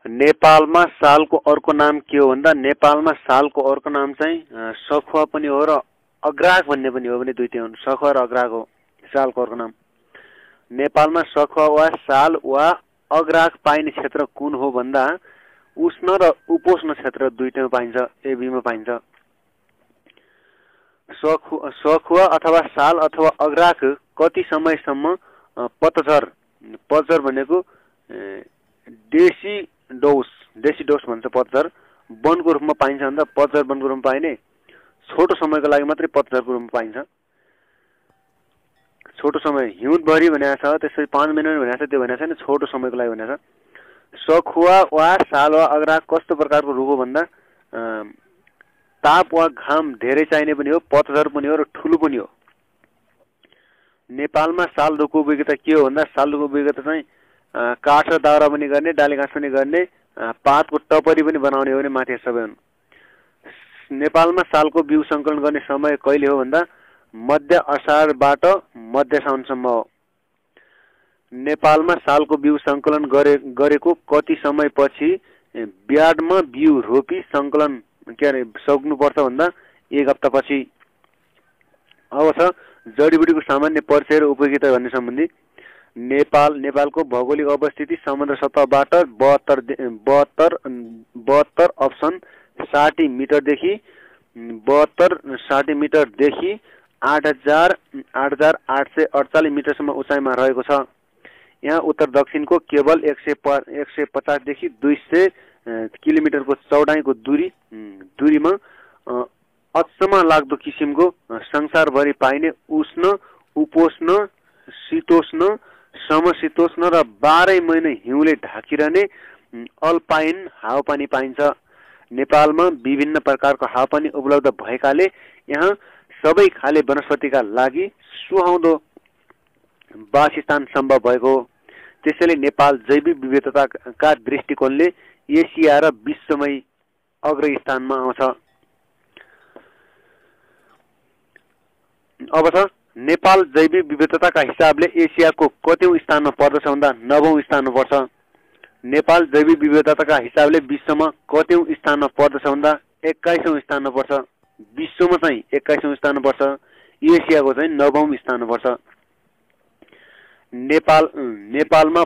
नेपालमा सालको अर्को नाम के हो भन्दा नेपालमा सालको अर्को नाम चाहिँ सखुवा पनि हो र अग्राग भन्ने पनि हो भने दुईटै हुन्। सखुवा र अग्राग हो सालको अर्को नाम। नेपालमा सखुवा वा साल वा अग्राग पाइने क्षेत्र कुन हो भन्दा उष्ण र उपोष्ण क्षेत्र दुईटैमा पाइन्छ, एबीमा पाइन्छ। सखुवा अथवा साल अथवा अग्राग कति समयसम्म पतझर, पतझर भनेको डेसिडोस भन्छ पतझर, वनको रूपमा पाइन्छ भन्दा पतझर वनको रूपमा पाइने छोटो समयको लागि मात्रै पतझरको रूपमा पाइन्छ। छोटो समय हिउँदभरि भनेको छ, त्यसरी 5 महिना भनेको छ, त्यो भनेको छैन, छोटो समयको लागि भनेको छ। सखुवा वा साल वा अग्राग कस्तो प्रकारको रुख हो भन्दा ताप वा घाम धेरै चाहिने पनि हो, पतझर पनि हो र ठुलो पनि हो। नेपालमा साल रुखको उपयोगिता के हो भन्दा साल रुखको उपयोगिता चाहिँ काठ र दाउरा पनि गर्ने, डाली घाँस पनि गर्ने, पातको टपरी पनि बनाउने हो भने माथि सबै हुन्। नेपालमा सालको बिउ सङ्कलन गर्ने समय कहिले हो भन्दा मध्य असारबाट मध्य साउनसम्म हो। नेपालमा सालको बिउ सङ्कलन गरेको कति समयपछि ब्याडमा बिउ रोपी सङ्कलन सक्नुपर्छ भन्दा 1 हप्तापछि। अब छ जडीबुटीको सामान्य परिचय र उपयोगिता भन्ने सम्बन्धी। नेपालको भौगोलिक अवस्थिति समुद्र सतहबाट 72 अप्सन 60 मिटरदेखि 60 मिटरदेखि 8,848 मिटरसम्म उचाइमा रहेको छ। यहाँ उत्तर दक्षिणको केवल 150 देखि 200 किलोमिटरको चौडाइको दूरीमा अचम्म लाग्दो किसिमको संसारभरि पाइने उष्ण, उपोष्ण, शीतोष्ण, समशीतोष्ण र 12 महिना हिउँले ढाकिरहने अल्पाइन हावापानी पाइन्छ। नेपालमा विभिन्न प्रकारको हावापानी उपलब्ध भएकाले यहाँ सबै खाले वनस्पतिका लागि सुहाउँदो वासस्थान सम्भव भएको हो। त्यसैले नेपाल जैविक विविधताका दृष्टिकोणले एसिया र विश्वमै अग्रस्थानमा आउँछ। अब छ नेपाल जैविक विविधताका हिसाबले एसियाको कतौं स्थानमा पर्दछ भन्दा 9औं स्थानमा पर्छ। नेपाल जैविक विविधताका हिसाबले विश्वमा कतौं स्थानमा पर्दछ भन्दा 21औं स्थानमा पर्छ। विश्वमा चाहिँ 21औं स्थानमा पर्छ, एसियाको चाहिँ 9औं स्थानमा पर्छ। नेपालमा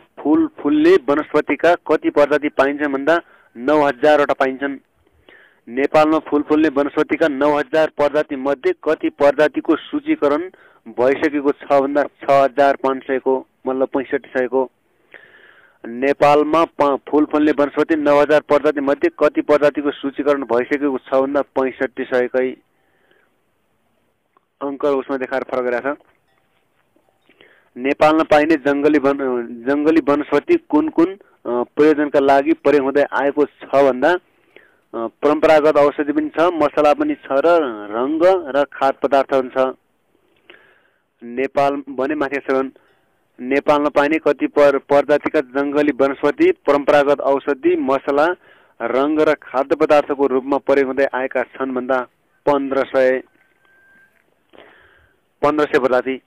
फुल्ने वनस्पतिका कति प्रजाति पाइन्छन् भन्दा 9000 वटा पाइन्छन्। नेपालमा फुल्ने वनस्पतिका 9000 प्रजाति मध्ये कति प्रजातिको सूचीकरण भइसकेको छ भन्दा 6500 को, मतलब 6500 को। नेपालमा फुल्ने वनस्पति 9000 प्रजाति मध्ये कति प्रजातिको सूचीकरण भइसकेको छ भन्दा 6500 कै अङ्क उसमा देखाएर फरक गरेको छ। नेपालमा पाइने जङ्गली वनस्पति कुन कुन प्रयोजनका लागि प्रयोग हुँदै आएको छ भन्दा परम्परागत औषधि पनि छ, मसला पनि छ र रङ्ग र खाद्य पदार्थ पनि छ। नेपाल भने माथि छन् नेपालमा पाइने कति प्रजातिका जङ्गली वनस्पति परम्परागत औषधि, मसला, रङ्ग र खाद्य पदार्थको रूपमा प्रयोग हुँदै आएका छन् भन्दा 1500 प्रजाति।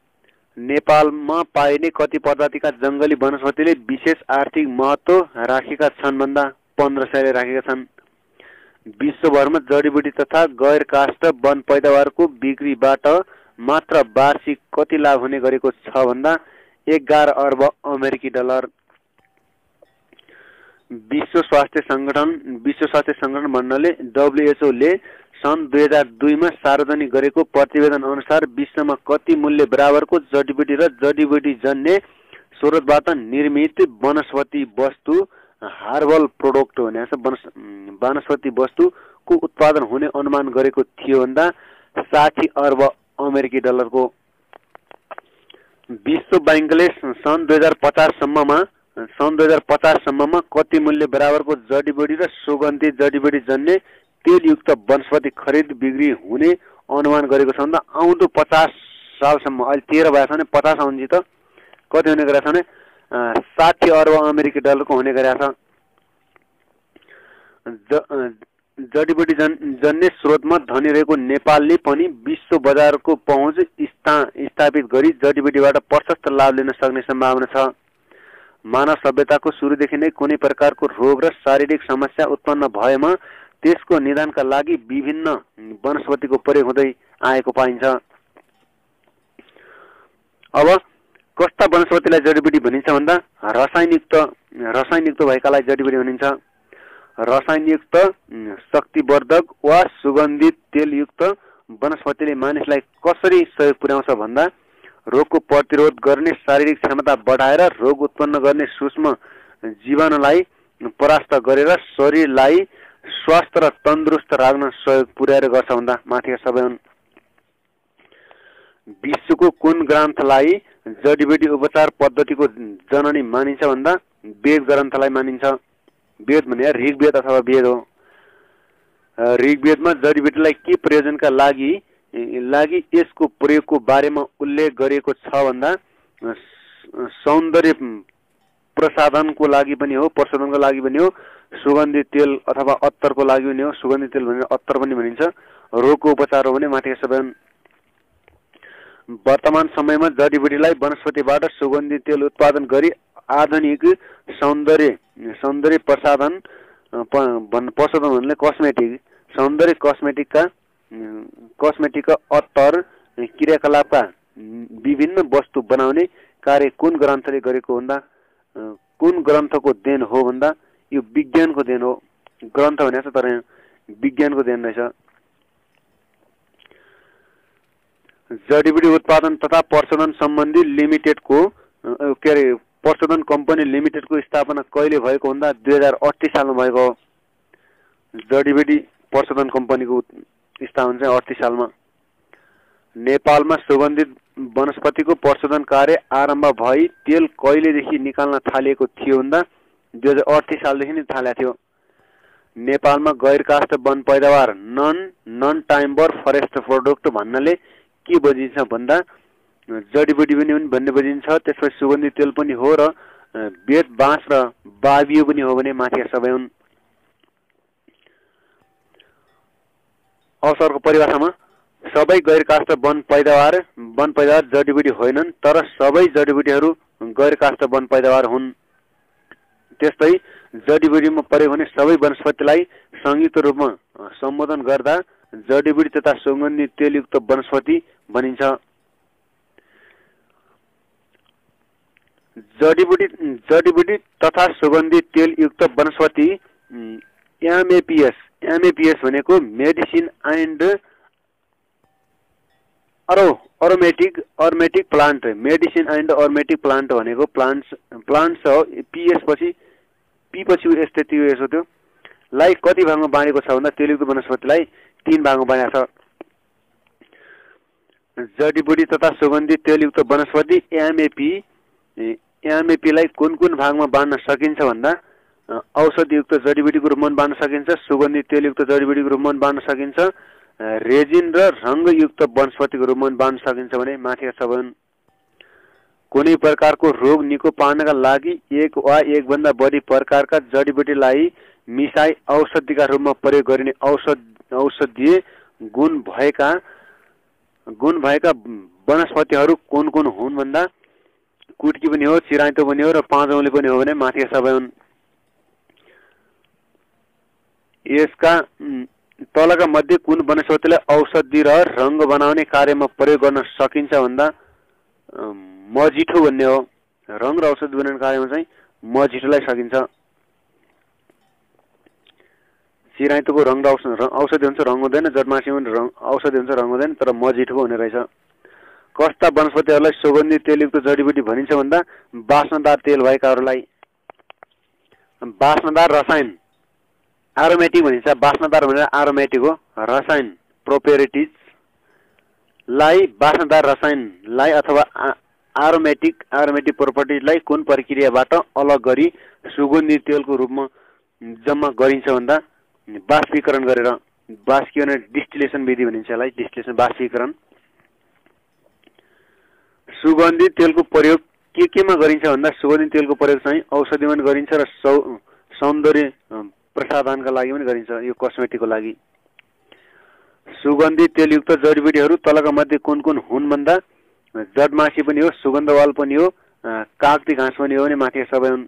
नेपालमा पाइने कति प्रजातिका जङ्गली वनस्पतिले विशेष आर्थिक महत्त्व राखेका छन् भन्दा 1500ले राखेका छन्। विश्वभरमा जडीबुटी तथा गैर काष्ठ वन पैदावारको बिक्रीबाट मात्र वार्षिक कति लाभ हुने गरेको छ भन्दा 11 अर्ब अमेरिकी डलर। विश्व स्वास्थ्य संगठन भन्नाले WHO ले सन् 2002 मा सार्वजनिक गरेको प्रतिवेदन अनुसार विश्वमा कति मूल्य बराबरको जडीबुटी र जडीबुटी जन्य स्रोतबाट निर्मित वनस्पति वस्तु हार्बल प्रोडक्ट वनस्पति वस्तुको उत्पादन हुने अनुमान गरेको थियो भन्दा 60 अर्ब अमेरिकी डलरको। विश्व बैंकले सन् 2050 सम्ममा कति मूल्य बराबरको जडीबुटी र सुगन्धित जडीबुटी जन्य तेलयुक्त वनस्पति खरिद बिक्री हुने अनुमान गरेको छ भन्दा आउँदो 50 सालसम्म, अहिले 13 भएको छ भने 50 आउन्जी त कति हुने गरेको छ भने 60 अर्ब अमेरिकी डलरको हुने गरेको छ। जडीबुटी जन्य स्रोतमा धनी रहेको नेपालले पनि विश्व बजारको पहुँच स्थापित गरी जडीबुटीबाट प्रशस्त लाभ लिन सक्ने सम्भावना छ। मानव सभ्यताको सुरुदेखि नै कुनै प्रकारको रोग र शारीरिक समस्या उत्पन्न भएमा त्यसको निदानका लागि विभिन्न वनस्पतिको प्रयोग हुँदै आएको पाइन्छ। अब कस्ता वनस्पतिलाई जडीबुटी भनिन्छ भन्दा रसायनयुक्त भएकालाई जडीबुटी भनिन्छ। रसायनयुक्त, शक्तिवर्धक वा सुगन्धित तेलयुक्त वनस्पतिले मानिसलाई कसरी सहयोग पुर्याउँछ भन्दा रोगको प्रतिरोध गर्ने शारीरिक क्षमता बढाएर रोग उत्पन्न गर्ने सूक्ष्म जीवाणुलाई परास्त गरेर शरीरलाई स्वस्थ र तन्दुरुस्त राख्न सहयोग पुर्याएर गर्छ भन्दा माथिका सबै हुन्। विश्वको कुन ग्रन्थलाई जडीबुटी उपचार पद्धतिको जननी मानिन्छ भन्दा वेद ग्रन्थलाई मानिन्छ। वेद भने ऋग्वेद अथवा वेद हो। ऋग्वेदमा जडीबुटीलाई के प्रयोजनका लागि यसको प्रयोगको बारेमा उल्लेख गरिएको छ भन्दा सौन्दर्य प्रसाधनको लागि पनि हो, प्रशोधनको लागि पनि हो, सुगन्धित तेल अथवा अत्तरको लागि पनि हो। सुगन्धित तेल भनेर अत्तर पनि भनिन्छ। रोगको उपचार हो भने माथिका सबै हुन्। वर्तमान समयमा जडीबुटीलाई वनस्पतिबाट सुगन्धित तेल उत्पादन गरी आधुनिक सौन्दर्य प्रसाधन भन्ने सौन्दर्य कस्मेटिकका अत्तर क्रियाकलापका विभिन्न वस्तु बनाउने कार्य कुन ग्रन्थले गरेको भन्दा कुन ग्रन्थको देन हो भन्दा यो विज्ञानको देन हो। ग्रन्थ भनेको छ तर विज्ञानको देन रहेछ। जडीबुटी उत्पादन तथा प्रशोधन सम्बन्धी प्रशोधन कम्पनी लिमिटेडको स्थापना कहिले भएको भन्दा 2038 सालमा भएको हो। जडीबुटी प्रशोधन कम्पनीको स्थापना चाहिँ 38 सालमा। नेपालमा सुगन्धित वनस्पतिको प्रशोधन कार्य आरम्भ भई तेल कहिलेदेखि निकाल्न थालिएको थियो भन्दा 2038 सालदेखि नै थालेको थियो। नेपालमा गैर काष्ठ वन पैदावार नन टाइम्बर फरेस्ट प्रोडक्ट भन्नाले के बुझिन्छ भन्दा जडीबुटी पनि भन्ने बुझिन्छ। त्यसपछि सुगन्धित तेल पनि हो र बेत, बाँस र बाबियो पनि हो भने माथिका सबै हुन्। अवसरको परिभाषामा सबै गैर काष्ठ वन पैदावार जडीबुटी होइनन्, तर सबै जडीबुटीहरू गैर काष्ठ वन पैदावार हुन्। त्यस्तै जडीबुटीमा प्रयोग हुने सबै वनस्पतिलाई संयुक्त रूपमा सम्बोधन गर्दा जडीबुटी तथा सुगन्धित तेलयुक्त वनस्पति भनिन्छ। जडीबुटी तथा सुगन्धित तेलयुक्त वनस्पति एमएपीएस भनेको medicine and aromatic plant. Medicine and aromatic plant भनेको प्लान्ट्स हो। पी पछि यस्तै त्यो यसो त्यो लाई कति भागमा बाँडेको छ भन्दा तेलयुक्त वनस्पतिलाई 3 भागमा बाँडेको छ। जडीबुटी तथा सुगन्धित तेलयुक्त वनस्पति एमएपीलाई कुन भागमा बाँड्न सकिन्छ भन्दा औषधियुक्त जडीबुटीको रूपमा बाँड्न सकिन्छ, सुगन्धित तेलयुक्त जडीबुटीको रूपमा बाँड्न सकिन्छ, रेजिन र रङ्गयुक्त वनस्पतिको रूपमा बाँड्न सकिन्छ भने माथिका सबै हुन्। कुनै प्रकारको रोग निको पार्नका लागि एक वा एकभन्दा बढी प्रकारका जडीबुटीलाई मिसाई औषधिका रूपमा प्रयोग गरिने औषधीय गुण भएका वनस्पतिहरू कुन हुन् भन्दा कुटकी पनि हो, चिराइतो पनि हो र पाँचौँले पनि हो भने माथिका सबै हुन्। यसका तलका मध्ये कुन वनस्पतिलाई औषधि र रङ्ग बनाउने कार्यमा प्रयोग गर्न सकिन्छ भन्दा मजिठो भन्ने हो। रङ र औषधि बनाउने कार्यमा चाहिँ मजिठोलाई सकिन्छ। चिराइतोको रङ र औषधि हुन्छ, रङ हुँदैन। जडमासी पनि औषधि हुन्छ, रङ हुँदैन, तर मजिठोको हुने रहेछ। कस्ता वनस्पतिहरूलाई सुगन्धित तेलयुक्त जडीबुटी भनिन्छ भन्दा बास्नदार तेल भएकाहरूलाई। बास्नदार रसायन एरोमेटिक भनिन्छ। बास्नदार भनेर एरोमेटिक हो। रसायन प्रोपेरिटिज लाई बास्नदार रसायनलाई अथवा एरोमेटिक प्रोपर्टिजलाई कुन प्रक्रियाबाट अलग गरी सुगन्धित तेलको रूपमा जम्मा गरिन्छ भन्दा बाष्पीकरण गरेर। बाष्पीकरण डिस्टिलेसन विधि भनिन्छ यसलाई। डिस्टिलेसन बाष्पीकरण। सुगन्धित तेलको प्रयोग केमा गरिन्छ भन्दा सुगन्धित तेलको प्रयोग चाहिँ औषधिमा पनि गरिन्छ र सौन्दर्य प्रसाधनका लागि पनि गरिन्छ। यो कस्मेटिकको लागि। सुगन्धित तेलयुक्त जडीबुटीहरू तलका मध्ये कुन हुन् भन्दा जडमासी पनि हो, सुगन्धवाल पनि हो कागती घाँस पनि हो भने माथि सबै हुन्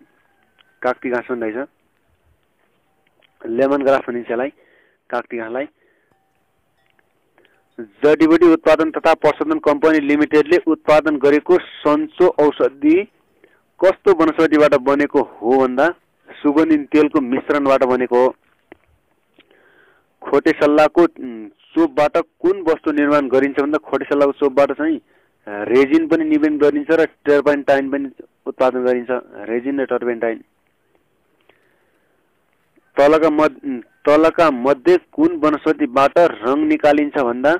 कागती घाँस पनि रहेछ लेमन ग्रास भनिन्छ यसलाई कागती घाँसलाई जडीबुटी उत्पादन तथा प्रशोधन कम्पनी लिमिटेडले उत्पादन गरेको सन्चो औषधि कस्तो वनस्पतिबाट बनेको हो भन्दा सुगन्धित तेलको मिश्रणबाट बनेको हो खोटेसल्लाको चोपबाट कुन वस्तु निर्माण गरिन्छ भन्दा खोटेसल्लाको चोपबाट चाहिँ रेजिन पनि निर्माण गरिन्छ र टर्पेन्टाइन पनि उत्पादन गरिन्छ रेजिन र टर्पेन्टाइन तलका मध्ये कुन वनस्पतिबाट रङ निकालिन्छ भन्दा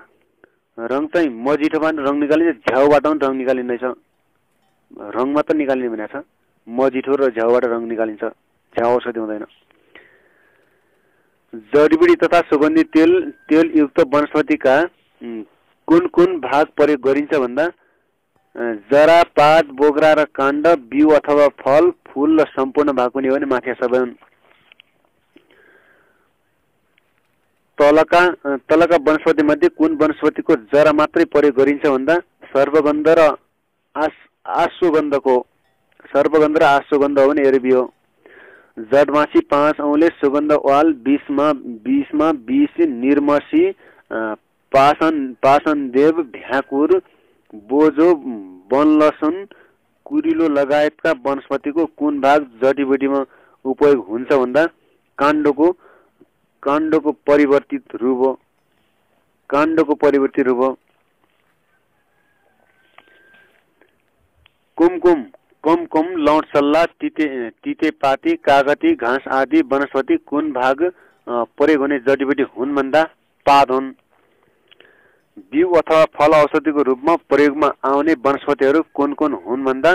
रङ चाहिँ मजिठोबाट रङ निकालिन्छ झ्याउबाट पनि रङ निकालिँदैछ रङ मात्र निकालिने भनेको छ मजिठो र झ्याउबाट रङ निकालिन्छ झ्याउ औषधि हुँदैन जडीबुटी तथा सुगन्धित तेलयुक्त वनस्पतिका कुन भाग प्रयोग गरिन्छ भन्दा जरा पात बोक्रा र काण्ड बिउ अथवा फल फूल र सम्पूर्ण भाग पनि हो भने माथि सबै हुन् तलका वनस्पति मध्ये कुन वनस्पतिको जरा मात्रै प्रयोग गरिन्छ भन्दा सर्पगन्ध र आश्वगन्ध हो भने एरबी हो जडमासी 5 औँले सुगन्ध वाल 20 निर्मसी पासन देव भ्याकुर बोजो बनलसन कुरिलो लगायतका वनस्पतिको कुन भाग जडीबुटीमा उपयोग हुन्छ भन्दा काण्डको परिवर्तित रूप हो कुमकुम लौटसल्ला तितेपाती कागती घाँस आदि वनस्पति कुन भाग प्रयोग हुने जडीबुटी हुन् भन्दा पात हुन् बिउ अथवा फल औषधिको रूपमा प्रयोगमा आउने वनस्पतिहरू कुन हुन् भन्दा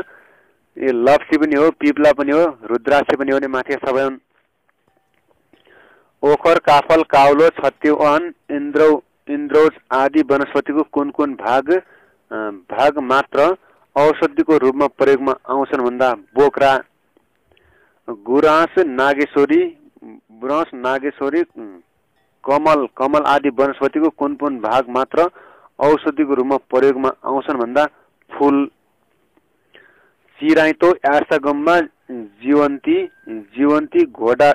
लप्सी पनि हो पिप्ला पनि हो रुद्राक्ष पनि हो भने माथि सबै हुन् ओखर काफल काउलो छत्तेवान इन्द्रोज आदि वनस्पतिको कुन भाग मात्र औषधिको रूपमा प्रयोगमा आउँछन् भन्दा बोक्रा गुराँस नागेश्वरी कमल आदि वनस्पतिको कुन भाग मात्र औषधिको रूपमा प्रयोगमा आउँछन् भन्दा फूल चिराइतो यार्सागम्मा जीवन्ती घोडटा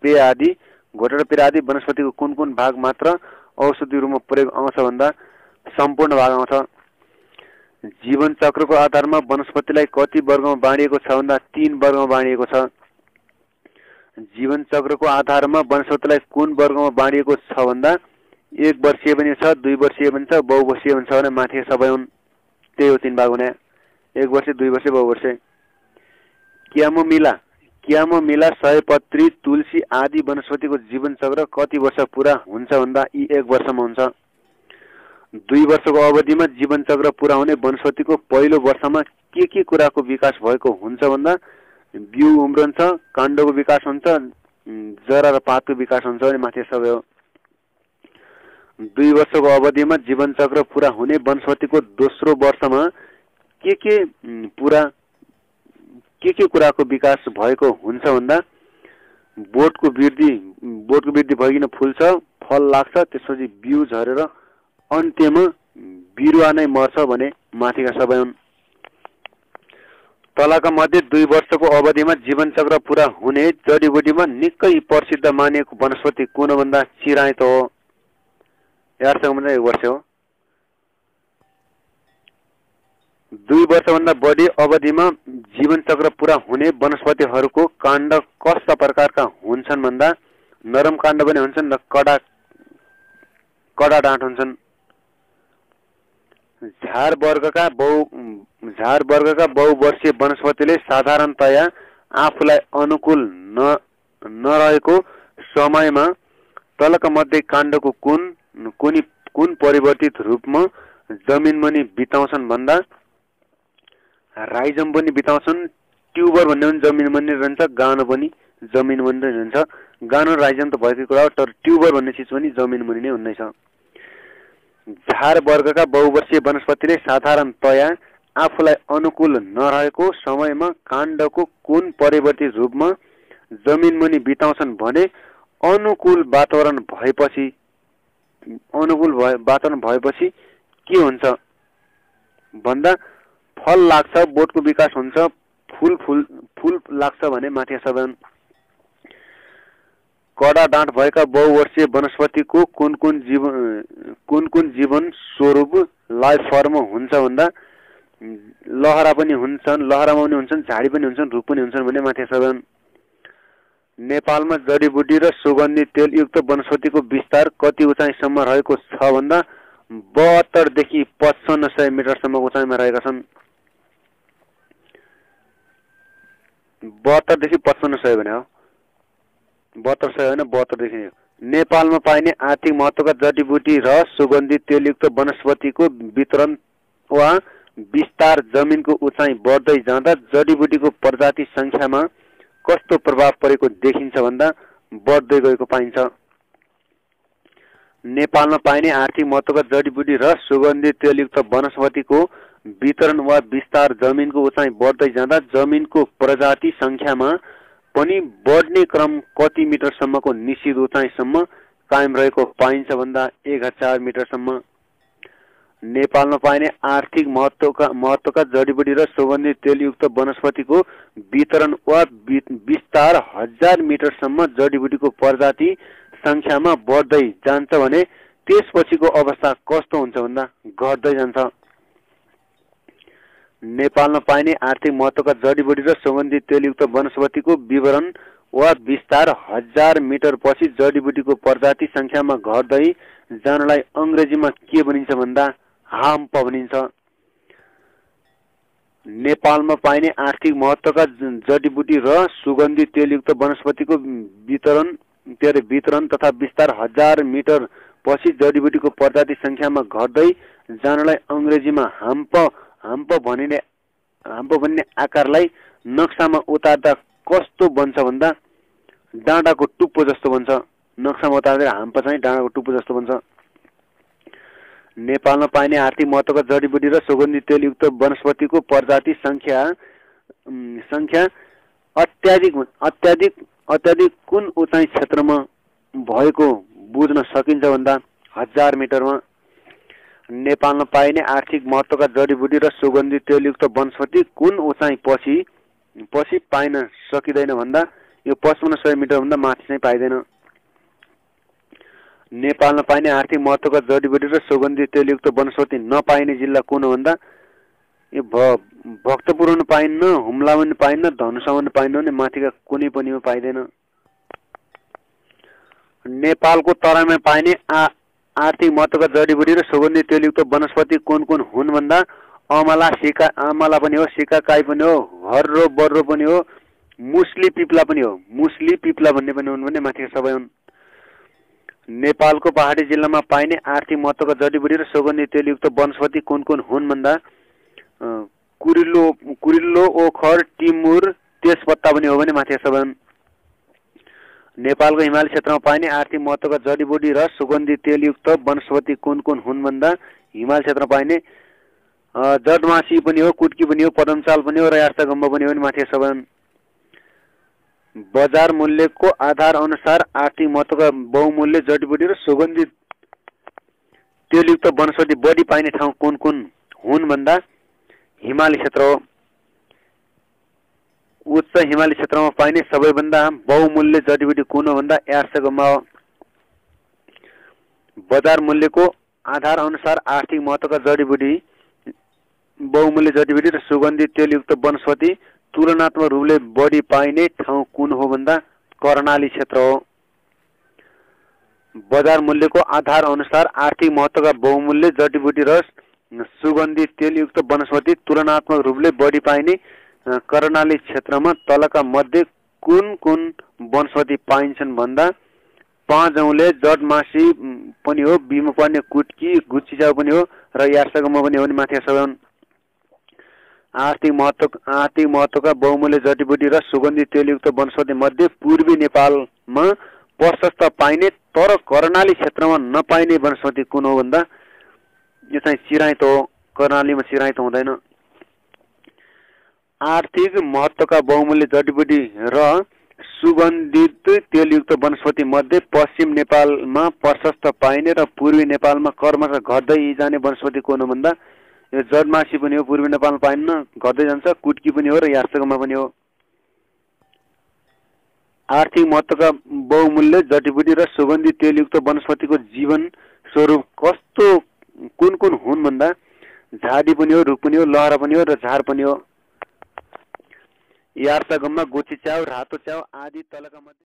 पे आदि वनस्पतिको कुन भाग मात्र औषधि रूपमा प्रयोग आउँछ भन्दा सम्पूर्ण भाग आउँछ जीवन चक्रको आधारमा वनस्पतिलाई कति वर्गमा बाँडिएको छ भन्दा 3 वर्गमा बाँडिएको छ जीवन चक्रको आधारमा वनस्पतिलाई कुन वर्गमा बाँडिएको छ भन्दा 1 वर्षीय पनि छ 2 वर्षीय पनि छ बहुवर्षीय पनि छ भने माथि सबै हुन् त्यही हो 3 भाग हुने 1 वर्ष 2 वर्ष बहुवर्ष क्यामोमिला सयपत्री तुलसी आदि वनस्पतिको जीवन चक्र कति वर्ष पूरा हुन्छ भन्दा यी 1 वर्षमा हुन्छ 2 वर्षको अवधिमा जीवन चक्र पूरा हुने वनस्पतिको पहिलो वर्षमा के कुराको विकास भएको हुन्छ भन्दा बिउ उम्रन्छ काण्डको विकास हुन्छ जरा र पातको विकास हुन्छ भने माथि सबै हो 2 वर्षको अवधिमा जीवन चक्र पूरा हुने वनस्पतिको दोस्रो वर्षमा के कुराको विकास भएको हुन्छ भन्दा बोटको वृद्धि भइकन फुल्छ फल लाग्छ त्यसपछि बिउ झरेर अन्त्यमा बिरुवा नै मर्छ भने माथिका सबै हुन् तलका मध्ये 2 वर्षको अवधिमा जीवन चक्र पूरा हुने जडीबुटीमा निकै प्रसिद्ध मानिएको वनस्पति कुन भन्दा चिराइतो हो यार्सागम्मा 1 वर्ष हो 2 वर्षभन्दा बढी अवधिमा जीवन चक्र पूरा हुने वनस्पतिहरूको काण्ड कस्ता प्रकारका हुन्छन् भन्दा नरम काण्ड पनि हुन्छन् र कडा डाँठ हुन्छन् झार वर्गका बहुवर्षीय वनस्पतिले साधारणतया आफूलाई अनुकूल नरहेको समयमा तलका मध्ये काण्डको कुन परिवर्तित रूपमा जमिनमुनि बिताउँछन् भन्दा राइजम पनि बिताउँछन् ट्युबर भन्ने पनि जमिनमुनि रहन्छ गानो पनि जमिनमुनि रहन्छ गानो राइजम त भएकै कुरा हो तर ट्युबर भन्ने चिज पनि जमिनमुनि नै हुँदैछ झार वर्गका बहुवर्षीय वनस्पतिले साधारणतया आफूलाई अनुकूल नरहेको समयमा काण्डको कुन परिवर्तित रूपमा जमिनमुनि बिताउँछन् भने अनुकूल वातावरण भएपछि के हुन्छ भन्दा फल लाग्छ, बोटको विकास हुन्छ, फूल लाग्छ भने माथि सबन कडा डाँठ भएका बहुवर्षीय वनस्पतिको कुन कुन जीवन स्वरूप लाइफ फर्म हुन्छ भन्दा लहरा पनि हुन्छन्, लहरामा पनि हुन्छन्, झाडी पनि हुन्छन्, रुख पनि हुन्छन् भने माथि सबन नेपालमा जडीबुटी र सुगन्धित तेलयुक्त वनस्पतिको विस्तार कति उचाइसम्म रहेको छ भन्दा 72 देखि 5500 मिटरसम्म उचाइमा रहेका छन्। 72 देखि 5500 भने हो, 7200 होइन, 72 देखि। नेपालमा पाइने आर्थिक महत्त्वका जडीबुटी र सुगन्धित तेलयुक्त वनस्पतिको वितरण वा विस्तार जमिनको उचाइ बढ्दै जाँदा जडीबुटीको प्रजाति संख्यामा कस्तो प्रभाव परेको देखिन्छ भन्दा बढ्दै गएको पाइन्छ। नेपालमा पाइने आर्थिक महत्त्वका जडीबुटी र सुगन्धित तेलयुक्त वनस्पतिको वितरण वा विस्तार जमिनको उचाइ बढ्दै जाँदा जमिनको प्रजाति संख्यामा पनि बढ्ने क्रम कति मिटरसम्मको निश्चित उचाइसम्म कायम रहेको पाइन्छ भन्दा 1000 मिटरसम्म। नेपालमा पाइने आर्थिक महत्त्वका जडीबुटी र सुगन्धित तेलयुक्त वनस्पतिको वितरण वा विस्तार 1000 मिटरसम्म जडीबुटीको प्रजाति संख्यामा बढ्दै जान्छ भने त्यसपछिको अवस्था कस्तो हुन्छ भन्दा घट्दै जान्छ। नेपालमा पाइने आर्थिक महत्त्वका जडीबुटी र सुगन्धित तेलयुक्त वनस्पतिको विवरण वा विस्तार 1000 मिटर पछि जडीबुटीको प्रजाति संख्यामा घट्दै जानलाई अंग्रेजीमा के भनिन्छ भन्दा हाम्प भनिन्छ। नेपालमा पाइने आर्थिक महत्त्वका जडीबुटी र सुगन्धित तेलयुक्त वनस्पतिको वितरण तथा विस्तार 1000 मिटर पछि जडीबुटीको प्रजाति संख्यामा घट्दै जानलाई अंग्रेजीमा हाम्प भनिने आकारलाई नक्सामा उतार्दा कस्तो बन्छ भन्दा डाँडाको टुप्पो जस्तो बन्छ। नक्सामा उतार्दा हाम्प चाहिँ डाँडाको टुप्पो जस्तो बन्छ। नेपालमा पाइने आर्थिक महत्त्वका जडीबुटी र सुगन्धित तेलयुक्त वनस्पतिको प्रजाति संख्या अत्याधिक कुन उचाइ क्षेत्रमा भएको बुझ्न सकिन्छ भन्दा 1000 मिटरमा। नेपालमा पाइने आर्थिक महत्त्वका जडीबुटी र सुगन्धित तेलयुक्त वनस्पति कुन उचाइ पछि पाइन सकिँदैन भन्दा यो 5500 मिटर भन्दा माथि चाहिँ पाइँदैन। नेपालमा पाइने आर्थिक महत्त्वका जडीबुटी र सुगन्धित तेलयुक्त वनस्पति नपाइने जिल्ला कुन हो भन्दा यो भक्तपुरमा पनि पाइन्न, हुम्लामा पनि पाइन्न, धनुषामा पनि पाइन्न भने माथिका कुनै पनि पाइँदैन। नेपालको तराईमा पाइने आर्थिक महत्त्वका जडीबुटी र सुगन्धित तेलयुक्त वनस्पति कुन हुन् भन्दा अमला पनि हो, सिकाकाई पनि हो, हर्रो बर्रो पनि हो, मुस्ली पिप्ला पनि हो। मुस्ली पिप्ला भन्ने पनि हुन् भने माथिका सबै हुन्। नेपालको पहाडी जिल्लामा पाइने आर्थिक महत्त्वका जडीबुटी र सुगन्धित तेलयुक्त वनस्पति कुन हुन् भन्दा कुरिल्लो, ओखर, टिमुर, तेजपत्ता पनि हो भने माथिका सबै हुन्। नेपालको हिमाली क्षेत्रमा पाइने आर्थिक महत्त्वका जडीबुटी र सुगन्धित तेलयुक्त वनस्पति कुन हुन् भन्दा हिमाली क्षेत्रमा पाइने जडमासी पनि हो, कुटकी पनि हो, पदमचाल पनि हो र यास्तागम्ब पनि हो भने माथिका सबै हुन्। बजार मूल्यको आधार अनुसार आर्थिक महत्त्वका बहुमूल्य जडीबुटी र सुगन्धित तेलयुक्त वनस्पति बढी पाइने ठाउँ कुन हुन् भन्दा हिमाली क्षेत्र हो। उच्च हिमाली क्षेत्रमा पाइने सबैभन्दा बहुमूल्य जडीबुटी कुन हो भन्दा यास्तागम्बा हो। बजार मूल्यको आधार अनुसार आर्थिक महत्त्वका बहुमूल्य जडीबुटी र सुगन्धित तेलयुक्त वनस्पति तुलनात्मक रूपले बढी पाइने ठाउँ कुन हो भन्दा कर्णाली क्षेत्र हो। बजार मूल्यको आधार अनुसार आर्थिक महत्त्वका बहुमूल्य जडीबुटी र सुगन्धित तेलयुक्त वनस्पति तुलनात्मक रूपले बढी पाइने कर्णाली क्षेत्रमा तलका मध्ये कुन वनस्पति पाइन्छन् भन्दा पाँचौँले जडमासी पनि हो, बिमा पर्ने कुटकी, गुच्चीचाउ पनि हो र यास्तागम्ब पनि हो भने माथि सबै हुन्। आर्थिक महत्त्वका बहुमूल्य जडीबुटी र सुगन्धित तेलयुक्त वनस्पति मध्ये पूर्वी नेपालमा प्रशस्त पाइने तर कर्णाली क्षेत्रमा नपाइने वनस्पति कुन हो भन्दा यो चाहिँ चिराइतो हो। कर्णालीमा चिराइतो हुँदैन। आर्थिक महत्त्वका बहुमूल्य जडीबुटी र सुगन्धित तेलयुक्त वनस्पति मध्ये पश्चिम नेपालमा प्रशस्त पाइने र पूर्वी नेपालमा क्रमशः घट्दै जाने वनस्पति कुन हो भन्दा यो जडमासी पनि हो, पूर्वी नेपालमा पाइन्न, घट्दै जान्छ, कुटकी पनि हो र यास्तकमा पनि हो। आर्थिक महत्त्वका बहुमूल्य जडीबुटी र सुगन्धित तेलयुक्त वनस्पतिको जीवन स्वरूप कस्तो कुन कुन हुन् भन्दा झाडी पनि हो, रुख पनि हो, लहरा पनि हो र झार पनि हो। यार्सागममा गोची च्याउ, रातो च्याउ आदि तलका मध्ये